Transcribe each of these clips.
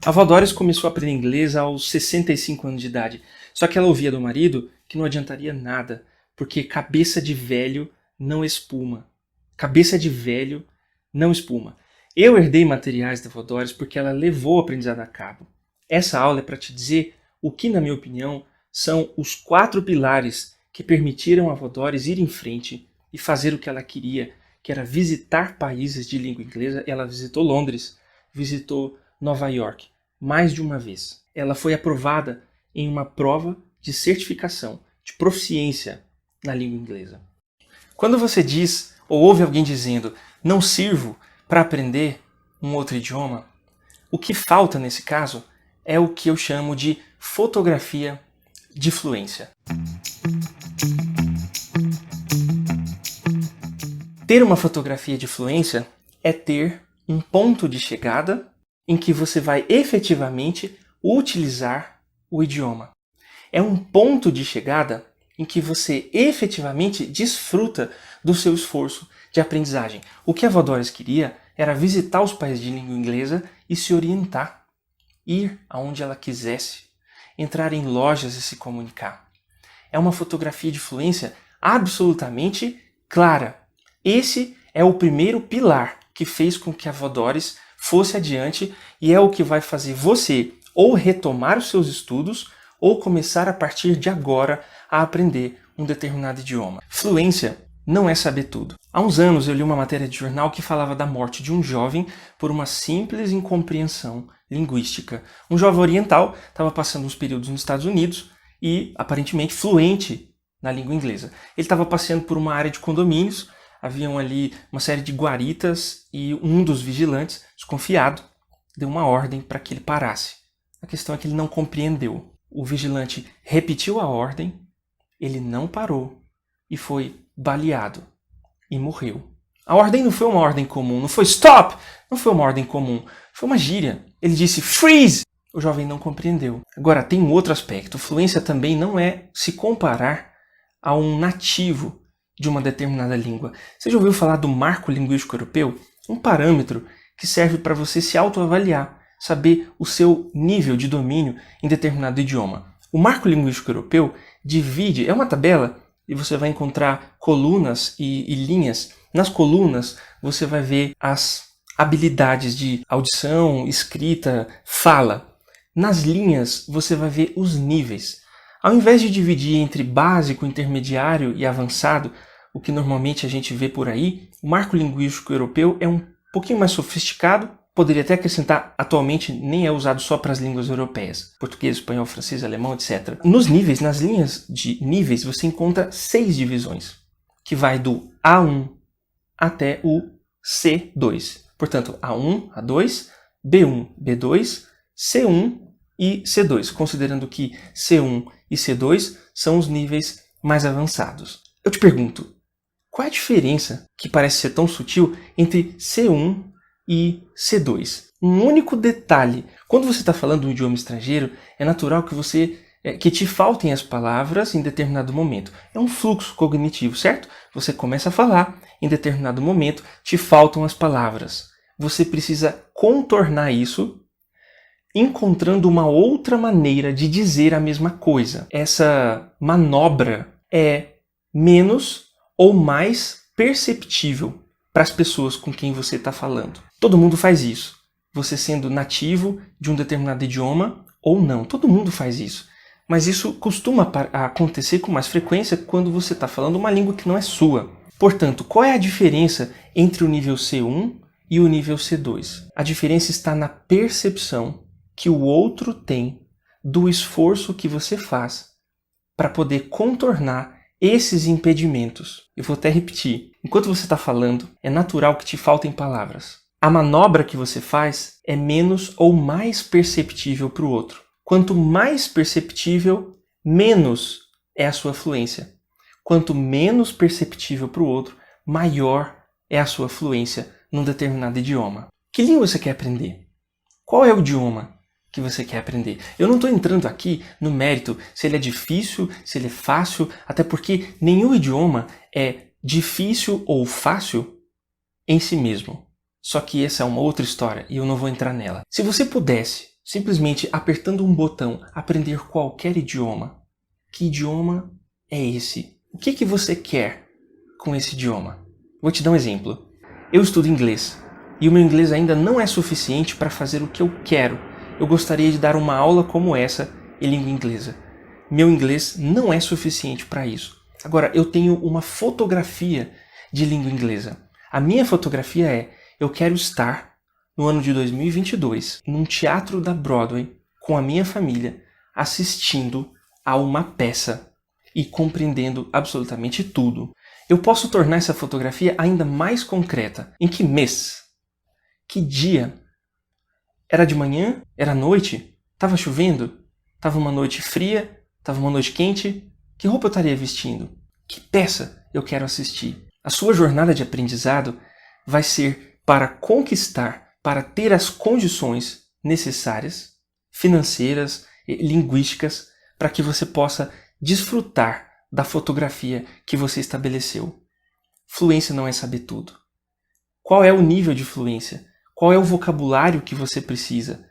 A avó Doris começou a aprender inglês aos 65 anos de idade, só que ela ouvia do marido que não adiantaria nada, porque cabeça de velho não espuma. Cabeça de velho não espuma. Eu herdei materiais da avó Doris porque ela levou o aprendizado a cabo. Essa aula é para te dizer o que, na minha opinião, são os 4 pilares que permitiram a avó Doris ir em frente e fazer o que ela queria, que era visitar países de língua inglesa. Ela visitou Londres, visitou Nova York mais de uma vez. Ela foi aprovada em uma prova de certificação, de proficiência na língua inglesa. Quando você diz ou ouve alguém dizendo não sirvo para aprender um outro idioma, o que falta nesse caso é o que eu chamo de fotografia de fluência. Ter uma fotografia de fluência é ter um ponto de chegada em que você vai efetivamente utilizar o idioma. É um ponto de chegada em que você efetivamente desfruta do seu esforço de aprendizagem. O que a avó Doris queria era visitar os países de língua inglesa e se orientar, ir aonde ela quisesse, entrar em lojas e se comunicar. É uma fotografia de fluência absolutamente clara. Esse é o primeiro pilar que fez com que a avó Doris fosse adiante e é o que vai fazer você ou retomar os seus estudos ou começar a partir de agora a aprender um determinado idioma. Fluência não é saber tudo. Há uns anos eu li uma matéria de jornal que falava da morte de um jovem por uma simples incompreensão linguística. Um jovem oriental estava passando uns períodos nos Estados Unidos e aparentemente fluente na língua inglesa. Ele estava passeando por uma área de condomínios. Haviam ali uma série de guaritas e um dos vigilantes, desconfiado, deu uma ordem para que ele parasse. A questão é que ele não compreendeu. O vigilante repetiu a ordem, ele não parou e foi baleado e morreu. A ordem não foi uma ordem comum, não foi stop, não foi uma ordem comum, foi uma gíria. Ele disse freeze. O jovem não compreendeu. Agora, tem um outro aspecto. Fluência também não é se comparar a um nativo de uma determinada língua. Você já ouviu falar do Marco Linguístico Europeu? Um parâmetro que serve para você se autoavaliar, saber o seu nível de domínio em determinado idioma. O Marco Linguístico Europeu divide, é uma tabela, e você vai encontrar colunas e linhas. Nas colunas você vai ver as habilidades de audição, escrita, fala. Nas linhas você vai ver os níveis. Ao invés de dividir entre básico, intermediário e avançado, o que normalmente a gente vê por aí, o Marco Linguístico Europeu é um pouquinho mais sofisticado, poderia até acrescentar, atualmente nem é usado só para as línguas europeias, português, espanhol, francês, alemão, etc. Nos níveis, nas linhas de níveis, você encontra 6 divisões, que vai do A1 até o C2. Portanto, A1, A2, B1, B2, C1 e C2, considerando que C1 e C2 são os níveis mais avançados. Eu te pergunto, qual é a diferença, que parece ser tão sutil, entre C1 e C2? Um único detalhe. Quando você está falando um idioma estrangeiro, é natural que te faltem as palavras em determinado momento. É um fluxo cognitivo, certo? Você começa a falar, em determinado momento te faltam as palavras. Você precisa contornar isso encontrando uma outra maneira de dizer a mesma coisa. Essa manobra é menos ou mais perceptível para as pessoas com quem você está falando. Todo mundo faz isso. Você sendo nativo de um determinado idioma ou não. Todo mundo faz isso. Mas isso costuma acontecer com mais frequência quando você está falando uma língua que não é sua. Portanto, qual é a diferença entre o nível C1 e o nível C2? A diferença está na percepção que o outro tem do esforço que você faz para poder contornar esses impedimentos. Eu vou até repetir. Enquanto você está falando, é natural que te faltem palavras. A manobra que você faz é menos ou mais perceptível para o outro. Quanto mais perceptível, menos é a sua fluência. Quanto menos perceptível para o outro, maior é a sua fluência num determinado idioma. Que língua você quer aprender? Qual é o idioma que você quer aprender. Eu não estou entrando aqui no mérito se ele é difícil, se ele é fácil, até porque nenhum idioma é difícil ou fácil em si mesmo. Só que essa é uma outra história e eu não vou entrar nela. Se você pudesse, simplesmente apertando um botão, aprender qualquer idioma, que idioma é esse? O que você quer com esse idioma? Vou te dar um exemplo. Eu estudo inglês e o meu inglês ainda não é suficiente para fazer o que eu quero. Eu gostaria de dar uma aula como essa em língua inglesa. Meu inglês não é suficiente para isso. Agora, eu tenho uma fotografia de língua inglesa. A minha fotografia é: eu quero estar no ano de 2022 num teatro da Broadway com a minha família assistindo a uma peça e compreendendo absolutamente tudo. Eu posso tornar essa fotografia ainda mais concreta. Em que mês? Que dia? Era de manhã? Era noite? Estava chovendo? Estava uma noite fria? Estava uma noite quente? Que roupa eu estaria vestindo? Que peça eu quero assistir? A sua jornada de aprendizado vai ser para conquistar, para ter as condições necessárias, financeiras, linguísticas, para que você possa desfrutar da fotografia que você estabeleceu. Fluência não é saber tudo. Qual é o nível de fluência? Qual é o vocabulário que você precisa?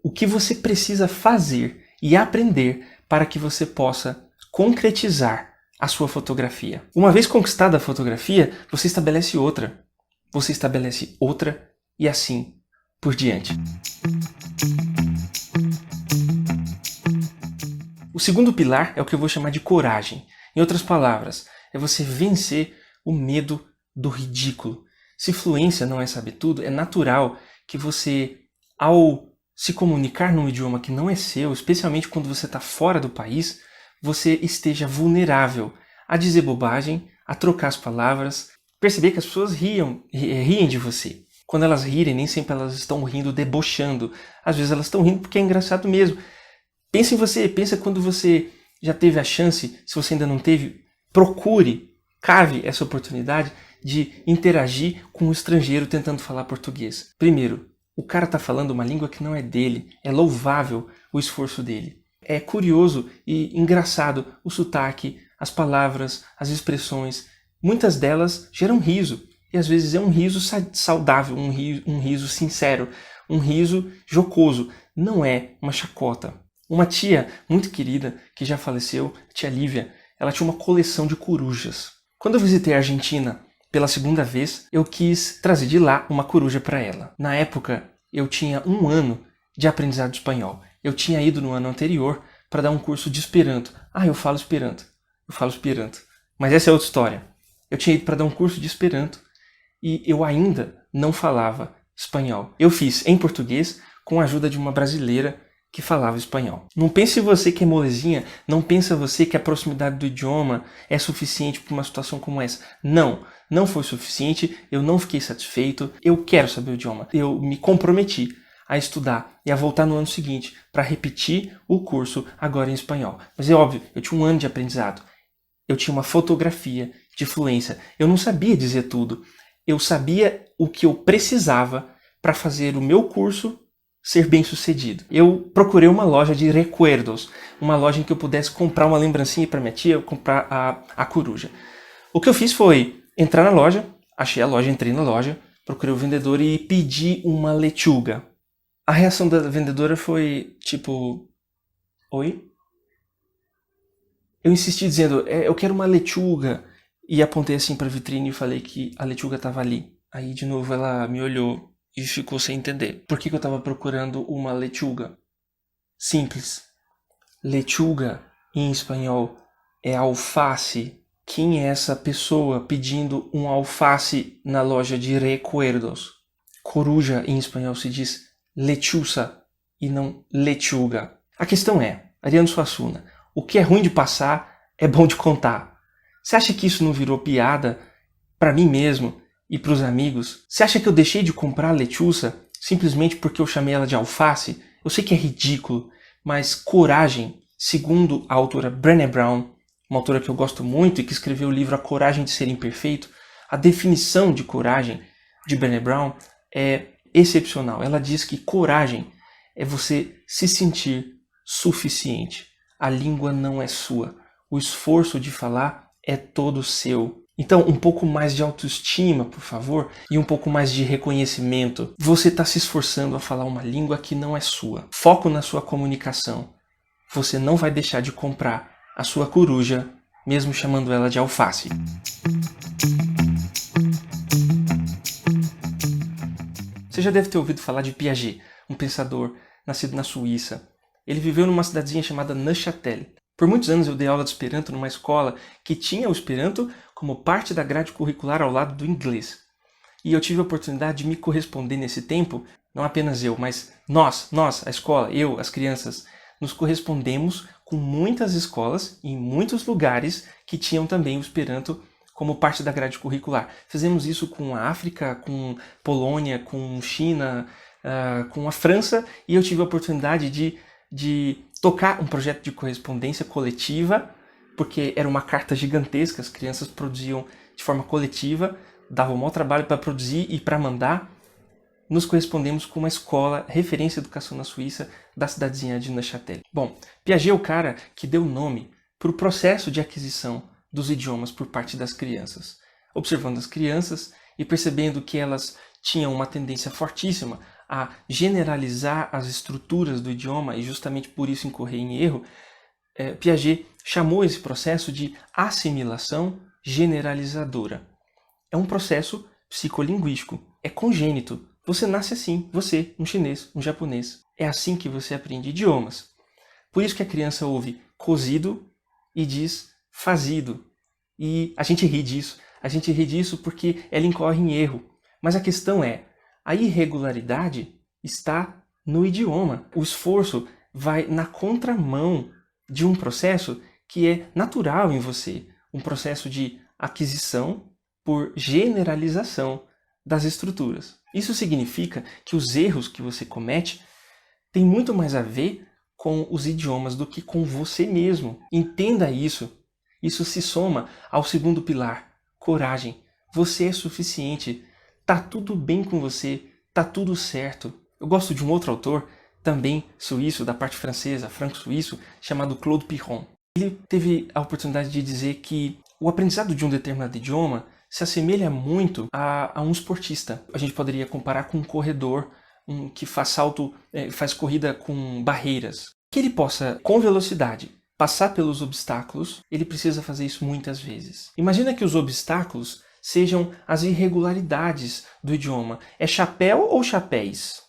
O que você precisa fazer e aprender para que você possa concretizar a sua fotografia? Uma vez conquistada a fotografia, você estabelece outra. Você estabelece outra e assim por diante. O segundo pilar é o que eu vou chamar de coragem. Em outras palavras, é você vencer o medo do ridículo. Se fluência não é saber tudo, é natural que você, ao se comunicar num idioma que não é seu, especialmente quando você está fora do país, você esteja vulnerável a dizer bobagem, a trocar as palavras, perceber que as pessoas riem de você. Quando elas rirem, nem sempre elas estão rindo debochando. Às vezes elas estão rindo porque é engraçado mesmo. Pensa em você, pensa quando você já teve a chance, se você ainda não teve, procure, cave essa oportunidade de interagir com um estrangeiro tentando falar português. Primeiro, o cara está falando uma língua que não é dele, é louvável o esforço dele. É curioso e engraçado o sotaque, as palavras, as expressões. Muitas delas geram riso, e às vezes é um riso saudável, um riso sincero, um riso jocoso, não é uma chacota. Uma tia muito querida, que já faleceu, a tia Lívia, ela tinha uma coleção de corujas. Quando eu visitei a Argentina pela segunda vez, eu quis trazer de lá uma coruja para ela. Na época, eu tinha 1 ano de aprendizado de espanhol. Eu tinha ido no ano anterior para dar um curso de Esperanto. Eu falo Esperanto. Mas essa é outra história. Eu tinha ido para dar um curso de Esperanto e eu ainda não falava espanhol. Eu fiz em português com a ajuda de uma brasileira que falava espanhol. Não pense você que é molezinha, não pensa você que a proximidade do idioma é suficiente para uma situação como essa. Não foi suficiente, eu não fiquei satisfeito, eu quero saber o idioma. Eu me comprometi a estudar e a voltar no ano seguinte para repetir o curso agora em espanhol. Mas é óbvio, eu tinha 1 ano de aprendizado. Eu tinha uma fotografia de fluência. Eu não sabia dizer tudo. Eu sabia o que eu precisava para fazer o meu curso ser bem sucedido. Eu procurei uma loja de recuerdos, uma loja em que eu pudesse comprar uma lembrancinha para minha tia, comprar a coruja. O que eu fiz foi entrar na loja, achei a loja, entrei na loja, procurei o vendedor e pedi uma lechuga. A reação da vendedora foi tipo: oi? Eu insisti dizendo: eu quero uma lechuga. E apontei assim para a vitrine e falei que a lechuga estava ali. Aí de novo ela me olhou e ficou sem entender. Por que eu estava procurando uma lechuga? Simples. Lechuga, em espanhol, é alface. Quem é essa pessoa pedindo um alface na loja de recuerdos? Coruja, em espanhol, se diz lechuza e não lechuga. A questão é, Ariano Suassuna, o que é ruim de passar é bom de contar. Você acha que isso não virou piada para mim mesmo e para os amigos? Você acha que eu deixei de comprar lechuza simplesmente porque eu chamei ela de alface? Eu sei que é ridículo, mas coragem, segundo a autora Brené Brown, uma autora que eu gosto muito e que escreveu o livro A Coragem de Ser Imperfeito, a definição de coragem de Brené Brown é excepcional. Ela diz que coragem é você se sentir suficiente. A língua não é sua. O esforço de falar é todo seu. Então, um pouco mais de autoestima, por favor, e um pouco mais de reconhecimento. Você está se esforçando a falar uma língua que não é sua. Foco na sua comunicação. Você não vai deixar de comprar a sua coruja, mesmo chamando ela de alface. Você já deve ter ouvido falar de Piaget, um pensador nascido na Suíça. Ele viveu numa cidadezinha chamada Neuchâtel. Por muitos anos eu dei aula de Esperanto numa escola que tinha o Esperanto como parte da grade curricular ao lado do inglês. E eu tive a oportunidade de me corresponder nesse tempo, não apenas eu, mas nós, a escola, eu, as crianças, nos correspondemos com muitas escolas em muitos lugares que tinham também o Esperanto como parte da grade curricular. Fizemos isso com a África, com Polônia, com China, com a França, e eu tive a oportunidade de tocar um projeto de correspondência coletiva, porque era uma carta gigantesca, as crianças produziam de forma coletiva, davam um maior trabalho para produzir e para mandar. Nos correspondemos com uma escola, referência à educação na Suíça, da cidadezinha de Neuchâtel. Bom, Piaget é o cara que deu nome para o processo de aquisição dos idiomas por parte das crianças. Observando as crianças e percebendo que elas tinham uma tendência fortíssima a generalizar as estruturas do idioma e justamente por isso incorrer em erro, Piaget chamou esse processo de assimilação generalizadora. É um processo psicolinguístico, é congênito. Você nasce assim, você, um chinês, um japonês. É assim que você aprende idiomas. Por isso que a criança ouve cozido e diz fazido. E a gente ri disso. A gente ri disso porque ela incorre em erro. Mas a questão é, a irregularidade está no idioma. O esforço vai na contramão de um processo que é natural em você. Um processo de aquisição por generalização das estruturas. Isso significa que os erros que você comete têm muito mais a ver com os idiomas do que com você mesmo. Entenda isso. Isso se soma ao segundo pilar, coragem. Você é suficiente. Tá tudo bem com você. Tá tudo certo. Eu gosto de um outro autor, também suíço, da parte francesa, franco-suíço, chamado Claude Piron. Ele teve a oportunidade de dizer que o aprendizado de um determinado idioma se assemelha muito a um esportista. A gente poderia comparar com um corredor que faz salto, faz corrida com barreiras. Que ele possa, com velocidade, passar pelos obstáculos, ele precisa fazer isso muitas vezes. Imagina que os obstáculos sejam as irregularidades do idioma. É chapéu ou chapéis?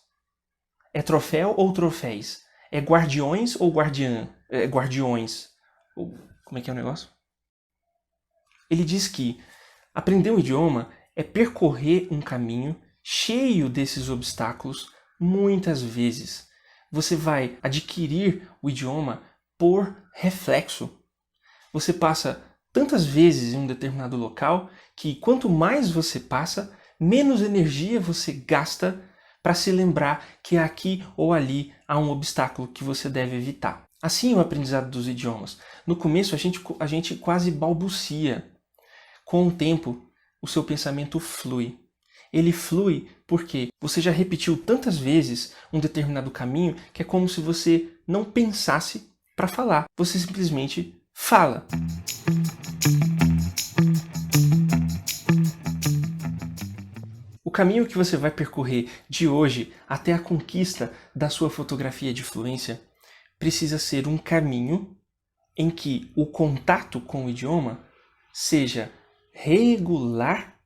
É troféu ou troféis? É guardiões ou guardiã? É guardiões? Como é que é o negócio? Ele diz que aprender um idioma é percorrer um caminho cheio desses obstáculos muitas vezes. Você vai adquirir o idioma por reflexo. Você passa tantas vezes em um determinado local que quanto mais você passa, menos energia você gasta para se lembrar que aqui ou ali há um obstáculo que você deve evitar. Assim é o aprendizado dos idiomas. No começo a gente quase balbucia. Com o tempo, o seu pensamento flui. Ele flui porque você já repetiu tantas vezes um determinado caminho que é como se você não pensasse para falar. Você simplesmente fala. O caminho que você vai percorrer de hoje até a conquista da sua fotografia de fluência precisa ser um caminho em que o contato com o idioma seja regular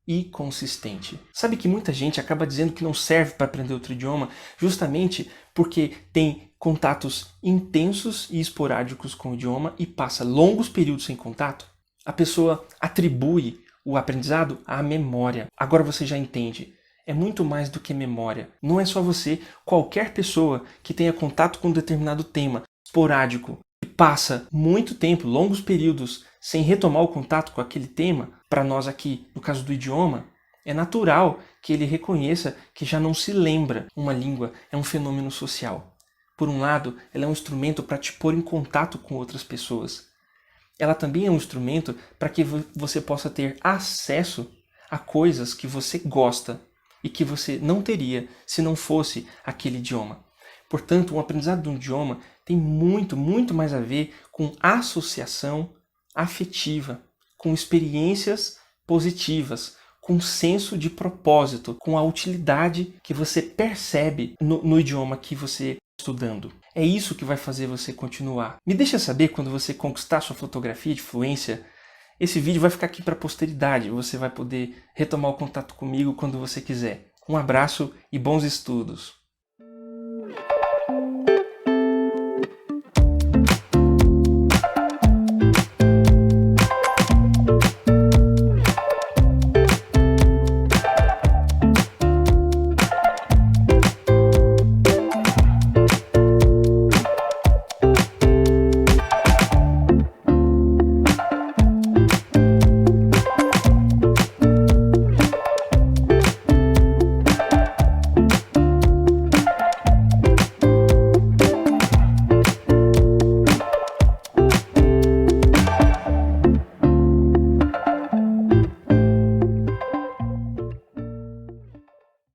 e consistente. Sabe que muita gente acaba dizendo que não serve para aprender outro idioma justamente porque tem contatos intensos e esporádicos com o idioma e passa longos períodos sem contato? A pessoa atribui o aprendizado à memória. Agora você já entende. É muito mais do que memória. Não é só você. Qualquer pessoa que tenha contato com um determinado tema esporádico e passa muito tempo, longos períodos, sem retomar o contato com aquele tema, para nós aqui, no caso do idioma, é natural que ele reconheça que já não se lembra. Uma língua é um fenômeno social. Por um lado, ela é um instrumento para te pôr em contato com outras pessoas. Ela também é um instrumento para que você possa ter acesso a coisas que você gosta e que você não teria se não fosse aquele idioma. Portanto, o aprendizado de um idioma tem muito, muito mais a ver com associação afetiva, com experiências positivas, com senso de propósito, com a utilidade que você percebe no idioma que você está estudando. É isso que vai fazer você continuar. Me deixa saber quando você conquistar sua fotografia de fluência. Esse vídeo vai ficar aqui para a posteridade. Você vai poder retomar o contato comigo quando você quiser. Um abraço e bons estudos!